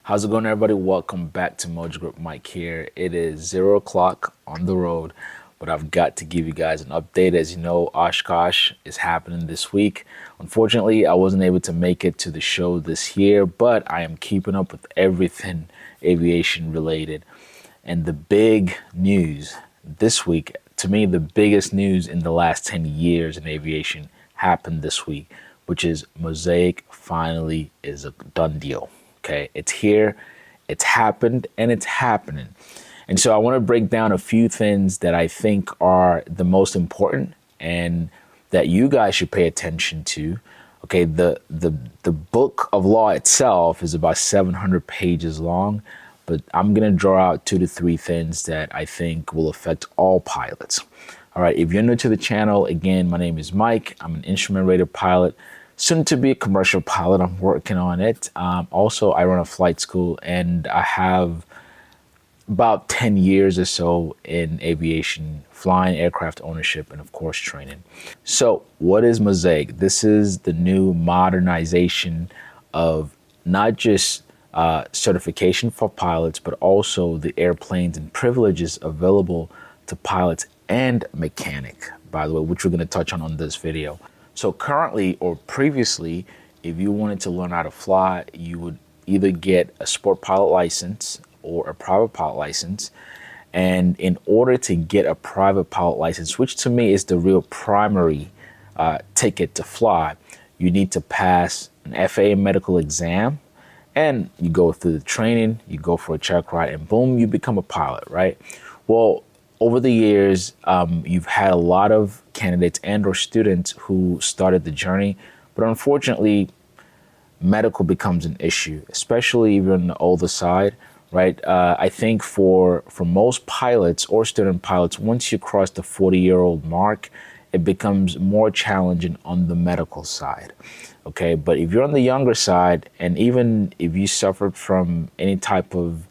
How's it going, everybody? Welcome back to Mojo Group. Mike here. It is 0 o'clock on the road, but I've got to give you guys an update. As you know, Oshkosh is happening this week. Unfortunately, I wasn't able to make it to the show this year, but I am keeping up with everything aviation related. And the big news this week, to me, the biggest news in the last 10 years in aviation happened this week, which is MOSAIC finally is a done deal. Okay, it's here, it's happened, and it's happening. And so I want to break down a few things that I think are the most important and that you guys should pay attention to. Okay, the book of law itself is about 700 pages long, but I'm going to draw out 2 to 3 things that I think will affect all pilots. All right, if you're new to the channel, again, my name is Mike. I'm an instrument rated pilot, soon to be a commercial pilot. I'm working on it. Also, I run a flight school and I have about 10 years or so in aviation, flying, aircraft ownership, and of course training. So what is MOSAIC? This is the new modernization of not just certification for pilots, but also the airplanes and privileges available to pilots and mechanic, by the way, which we're going to touch on this video. So currently or previously, if you wanted to learn how to fly, you would either get a sport pilot license or a private pilot license. And in order to get a private pilot license, which to me is the real primary ticket to fly, you need to pass an FAA medical exam and you go through the training, you go for a check ride, and boom, you become a pilot, right? Well, over the years, you've had a lot of candidates and or students who started the journey, but unfortunately, medical becomes an issue, especially if you're on the older side, right? I think for most pilots or student pilots, once you cross the 40-year-old mark, it becomes more challenging on the medical side, okay? But if you're on the younger side, and even if you suffered from any type of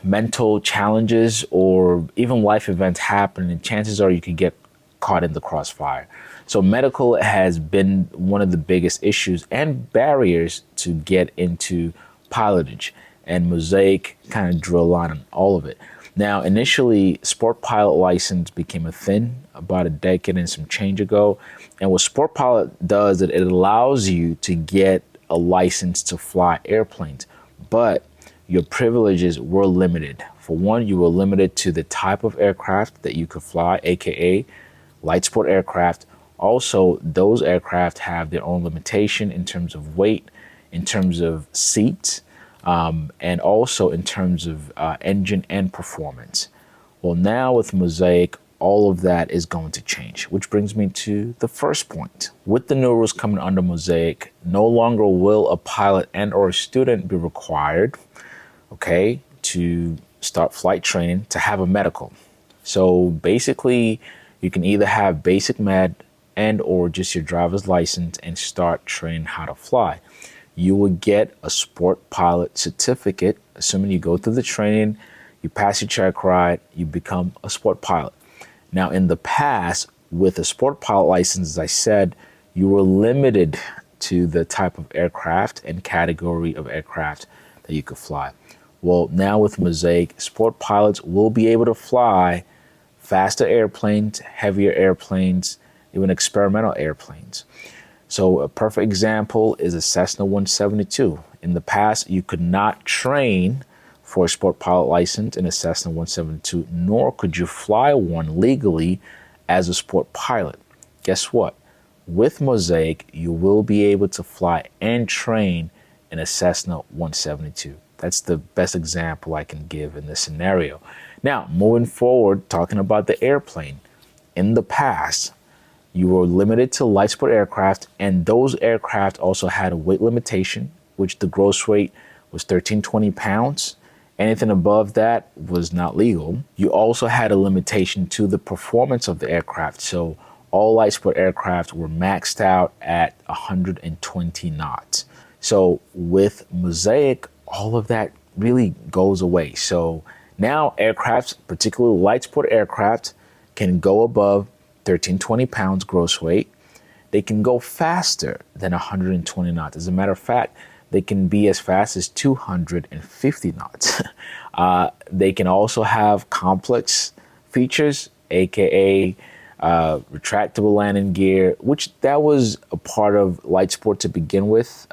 mental challenges or even life events happen, and chances are you could get caught in the crossfire. So medical has been one of the biggest issues and barriers to get into pilotage, and MOSAIC kind of drew a line on all of it. Now, initially, sport pilot license became a thing about a decade and some change ago. And what sport pilot does is it allows you to get a license to fly airplanes, but your privileges were limited. For one, you were limited to the type of aircraft that you could fly, aka light sport aircraft. Also, those aircraft have their own limitation in terms of weight, in terms of seats, and also in terms of engine and performance. Well, now with MOSAIC, all of that is going to change, which brings me to the first point. With the new rules coming under MOSAIC, no longer will a pilot and or a student be required, okay, to start flight training to have a medical. So basically, you can either have basic med and or just your driver's license and start training how to fly. You will get a sport pilot certificate, assuming you go through the training, you pass your check ride, you become a sport pilot. Now, in the past, with a sport pilot license, as I said, you were limited to the type of aircraft and category of aircraft that you could fly. Well, now with MOSAIC, sport pilots will be able to fly faster airplanes, heavier airplanes, even experimental airplanes. So a perfect example is a Cessna 172. In the past, you could not train for a sport pilot license in a Cessna 172, nor could you fly one legally as a sport pilot. Guess what? With MOSAIC, you will be able to fly and train in a Cessna 172. That's the best example I can give in this scenario. Now, moving forward, talking about the airplane. In the past, you were limited to light sport aircraft, and those aircraft also had a weight limitation, which the gross weight was 1,320 pounds. Anything above that was not legal. You also had a limitation to the performance of the aircraft. So all light sport aircraft were maxed out at 120 knots. So with MOSAIC, all of that really goes away. So now aircrafts, particularly light sport aircraft, can go above 1,320 pounds gross weight. They can go faster than 120 knots. As a matter of fact, they can be as fast as 250 knots. They can also have complex features, aka retractable landing gear, which that was a part of light sport to begin with.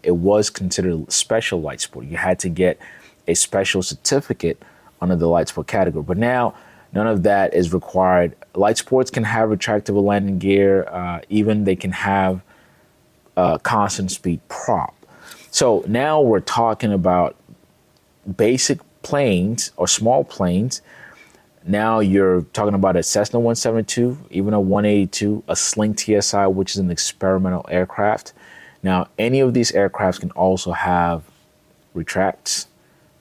It was considered special light sport. You had to get a special certificate under the light sport category. But now none of that is required. Light sports can have retractable landing gear. Even they can have constant speed prop. So now we're talking about basic planes or small planes. Now you're talking about a Cessna 172, even a 182, a Sling TSI, which is an experimental aircraft. Now, any of these aircrafts can also have retracts,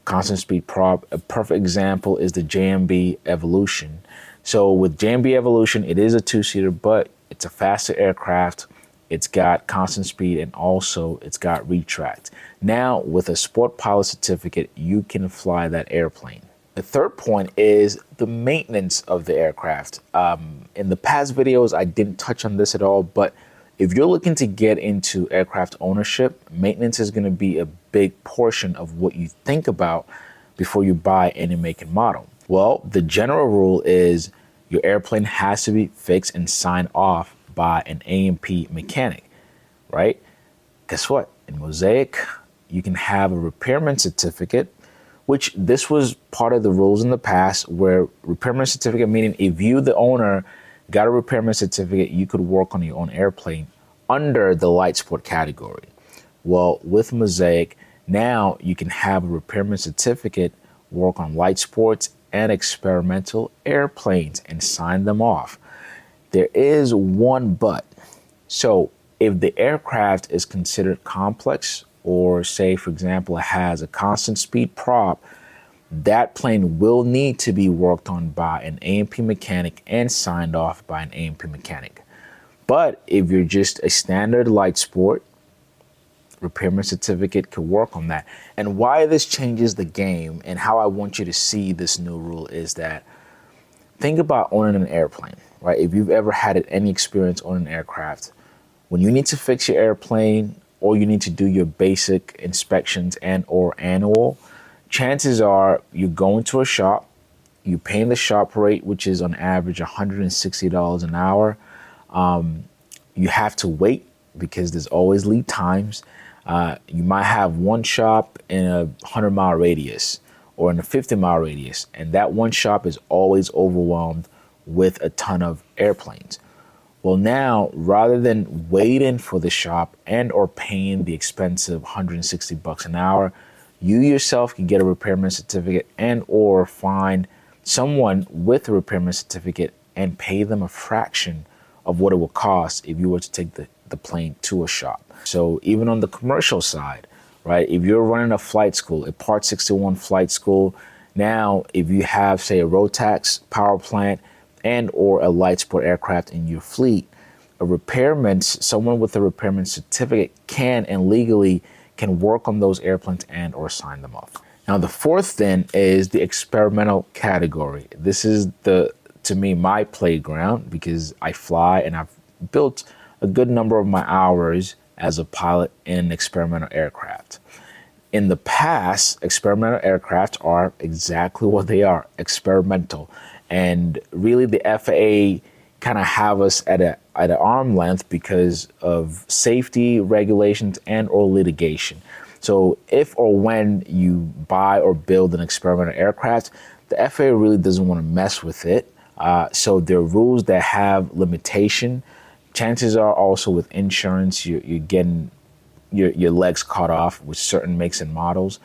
constant speed prop. A perfect example is the JMB Evolution. So with JMB Evolution, it is a two-seater, but it's a faster aircraft. It's got constant speed and also it's got retract. Now, with a sport pilot certificate, you can fly that airplane. The third point is the maintenance of the aircraft. In the past videos, I didn't touch on this at all, but if you're looking to get into aircraft ownership, maintenance is going to be a big portion of what you think about before you buy any make and model. Well, the general rule is your airplane has to be fixed and signed off by an A&P mechanic, right? Guess what? In MOSAIC, you can have a repairman certificate, which this was part of the rules in the past, where repairman certificate, meaning if you, the owner, got a repairman certificate, you could work on your own airplane under the light sport category. Well, with MOSAIC, now you can have a repairman certificate, work on light sports and experimental airplanes and sign them off. There is one but. So if the aircraft is considered complex, or say, for example, it has a constant speed prop, that plane will need to be worked on by an A&P mechanic and signed off by an A&P mechanic. But if you're just a standard light sport, repairman certificate could work on that. And why this changes the game and how I want you to see this new rule is that think about owning an airplane, right? If you've ever had any experience owning an aircraft, when you need to fix your airplane or you need to do your basic inspections and or annual, chances are you're going to a shop, you're paying the shop rate, which is on average $160 an hour. You have to wait because there's always lead times. You might have one shop in a 100-mile radius or in a 50-mile radius, and that one shop is always overwhelmed with a ton of airplanes. Well, now, rather than waiting for the shop and or paying the expensive $160 an hour, you yourself can get a repairman certificate and or find someone with a repairman certificate and pay them a fraction of what it will cost if you were to take the plane to a shop. So even on the commercial side, right, if you're running a flight school, a Part 61 flight school, now if you have, say, a Rotax power plant and or a light sport aircraft in your fleet, a repairman, someone with a repairman certificate can and legally can work on those airplanes and or sign them off. Now, the fourth then is the experimental category. This is to me, my playground because I fly and I've built a good number of my hours as a pilot in an experimental aircraft. In the past, experimental aircraft are exactly what they are, experimental. And really the FAA kind of have us at an arm length because of safety regulations and or litigation. So if or when you buy or build an experimental aircraft, the FAA really doesn't want to mess with it. So there are rules that have limitation. Chances are also with insurance, you're getting your legs cut off with certain makes and models.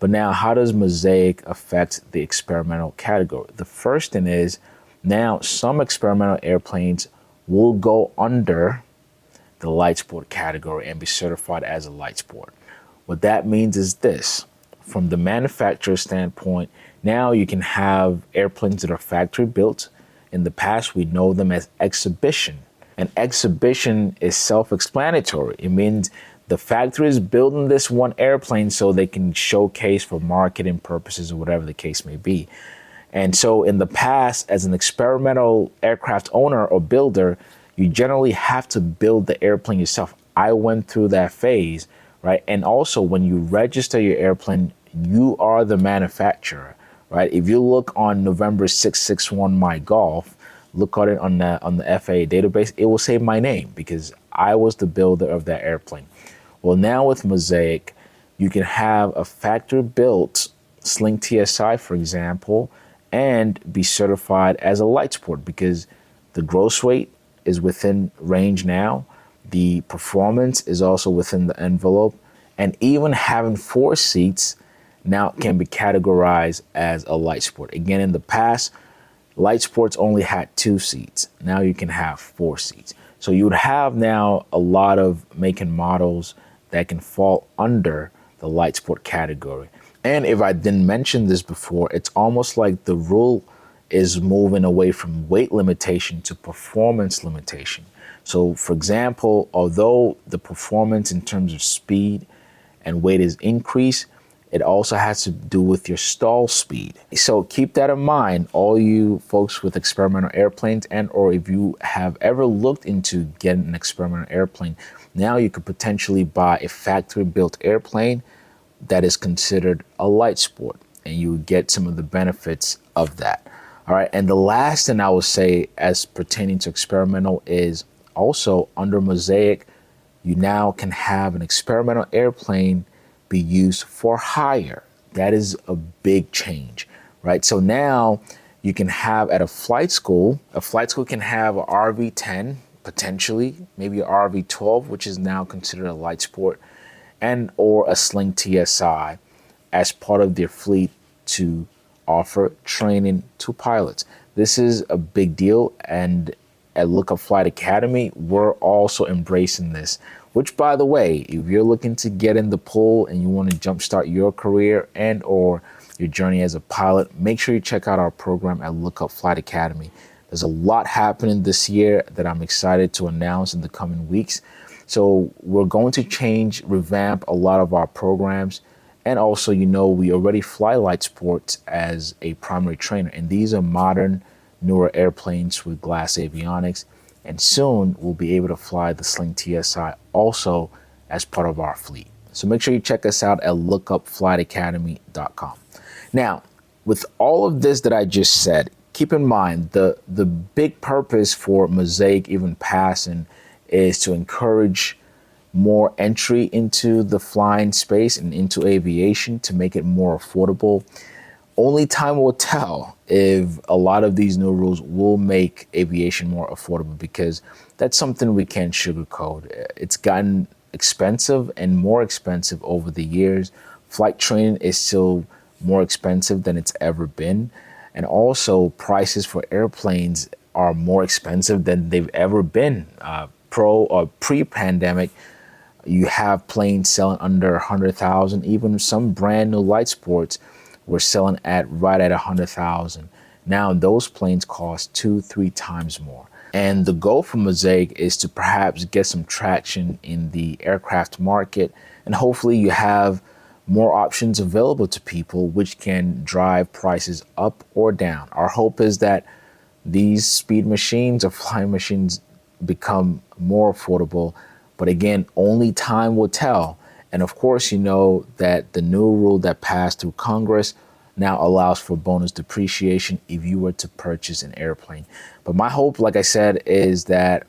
But now, how does MOSAIC affect the experimental category? The first thing is now some experimental airplanes will go under the light sport category and be certified as a light sport. What that means is this: from the manufacturer standpoint, now you can have airplanes that are factory built. In the past, we know them as exhibition. An exhibition is self-explanatory. It means the factory is building this one airplane so they can showcase for marketing purposes or whatever the case may be. And so in the past, as an experimental aircraft owner or builder, you generally have to build the airplane yourself. I went through that phase right? And also, when you register your airplane, you are the manufacturer, right? If you look on November 661 My Golf, look at it on the FAA database, it will say my name because I was the builder of that airplane. Well, now with MOSAIC, you can have a factory built Sling TSI, for example, and be certified as a light sport because the gross weight is within range now. The performance is also within the envelope. And even having 4 seats now can be categorized as a light sport. Again, in the past, light sports only had 2 seats. Now you can have 4 seats. So you would have now a lot of make and models that can fall under the light sport category. And if I didn't mention this before, it's almost like the rule is moving away from weight limitation to performance limitation. So for example, although the performance in terms of speed and weight is increased, it also has to do with your stall speed. So keep that in mind, all you folks with experimental airplanes, and or if you have ever looked into getting an experimental airplane, now you could potentially buy a factory built airplane that is considered a light sport, and you would get some of the benefits of that. All right. And the last thing I would say as pertaining to experimental is also under MOSAIC, you now can have an experimental airplane be used for hire. That is a big change, right? So now you can have at a flight school can have a RV-10, potentially, maybe a RV-12, which is now considered a light sport, and or a Sling TSI as part of their fleet to offer training to pilots. This is a big deal, and at Lookup Flight Academy, we're also embracing this, which, by the way, if you're looking to get in the pool and you want to jumpstart your career and or your journey as a pilot, make sure you check out our program at Lookup Flight Academy. There's a lot happening this year that I'm excited to announce in the coming weeks. So we're going to revamp a lot of our programs. And also, we already fly light sports as a primary trainer. And these are modern, newer airplanes with glass avionics. And soon we'll be able to fly the Sling TSI also as part of our fleet. So make sure you check us out at lookupflightacademy.com. Now, with all of this that I just said, keep in mind the big purpose for MOSAIC even passing is to encourage more entry into the flying space and into aviation to make it more affordable. Only time will tell if a lot of these new rules will make aviation more affordable, because that's something we can't sugarcoat. It's gotten expensive and more expensive over the years. Flight training is still more expensive than it's ever been. And also prices for airplanes are more expensive than they've ever been. Pre-pandemic, you have planes selling under 100,000. Even some brand new light sports were selling right at 100,000. Now those planes cost 2-3 times more. And the goal for MOSAIC is to perhaps get some traction in the aircraft market, and hopefully you have more options available to people, which can drive prices up or down. Our hope is that these speed machines or flying machines become more affordable, but again, only time will tell. And of course, that the new rule that passed through Congress now allows for bonus depreciation if you were to purchase an airplane. But my hope, like I said, is that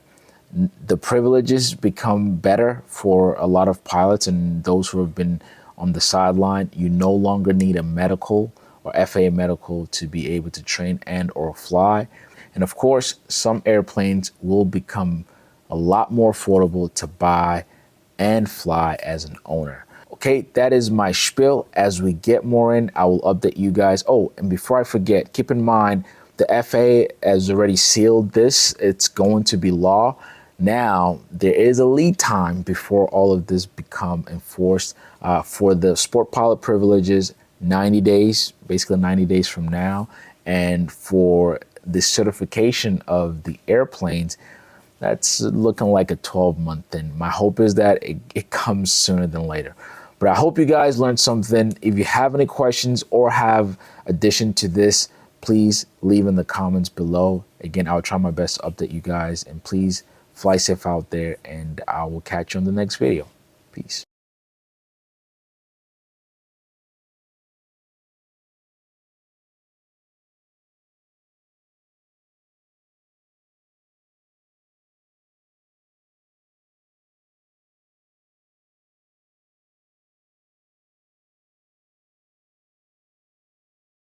the privileges become better for a lot of pilots and those who have been on the sideline. You no longer need a medical or FAA medical to be able to train and or fly. And of course, some airplanes will become a lot more affordable to buy and fly as an owner. Okay, that is my spiel. As we get more in, I will update you guys. Oh, and before I forget, keep in mind, the FAA has already sealed this. It's going to be law. Now, there is a lead time before all of this become enforced. For the sport pilot privileges, 90 days, basically 90 days from now. And for the certification of the airplanes, that's looking like a 12-month thing. My hope is that it comes sooner than later. But I hope you guys learned something. If you have any questions or have addition to this, please leave in the comments below. Again, I'll try my best to update you guys. And please fly safe out there, and I will catch you on the next video. Peace.